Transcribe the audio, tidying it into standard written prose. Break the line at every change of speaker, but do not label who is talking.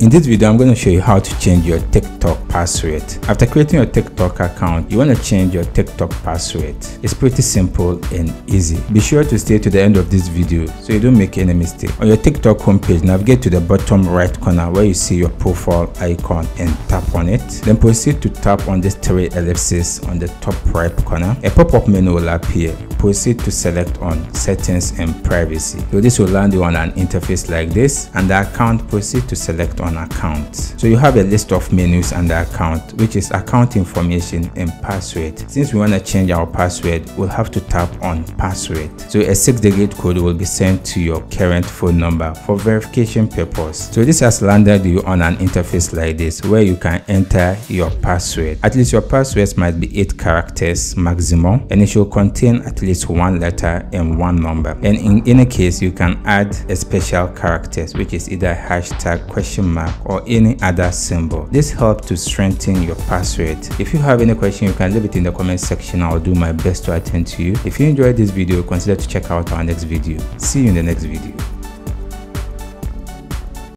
In this video, I'm going to show you how to change your TikTok password. After creating your TikTok account, you want to change your TikTok password. It's pretty simple and easy. Be sure to stay to the end of this video so you don't make any mistake. On your TikTok homepage, navigate to the bottom right corner where you see your profile icon and tap on it. Then proceed to tap on these three ellipses on the top right corner. A pop-up menu will appear. Proceed to select on settings and privacy. So this will land you on an interface like this, and the account, proceed to select on account. So you have a list of menus under account, which is account information and password. Since we want to change our password, we'll have to tap on password. So a 6-digit code will be sent to your current phone number for verification purpose. So this has landed you on an interface like this where you can enter your password. At least your passwords might be 8 characters maximum, and it should contain at least 1 letter and 1 number. And in any case, you can add a special characters, which is either hashtag, question mark, or any other symbol. This helps to strengthen your password. If you have any question, you can leave it in the comment section. I'll do my best to attend to you. If you enjoyed this video, consider to check out our next video. See you in the next video.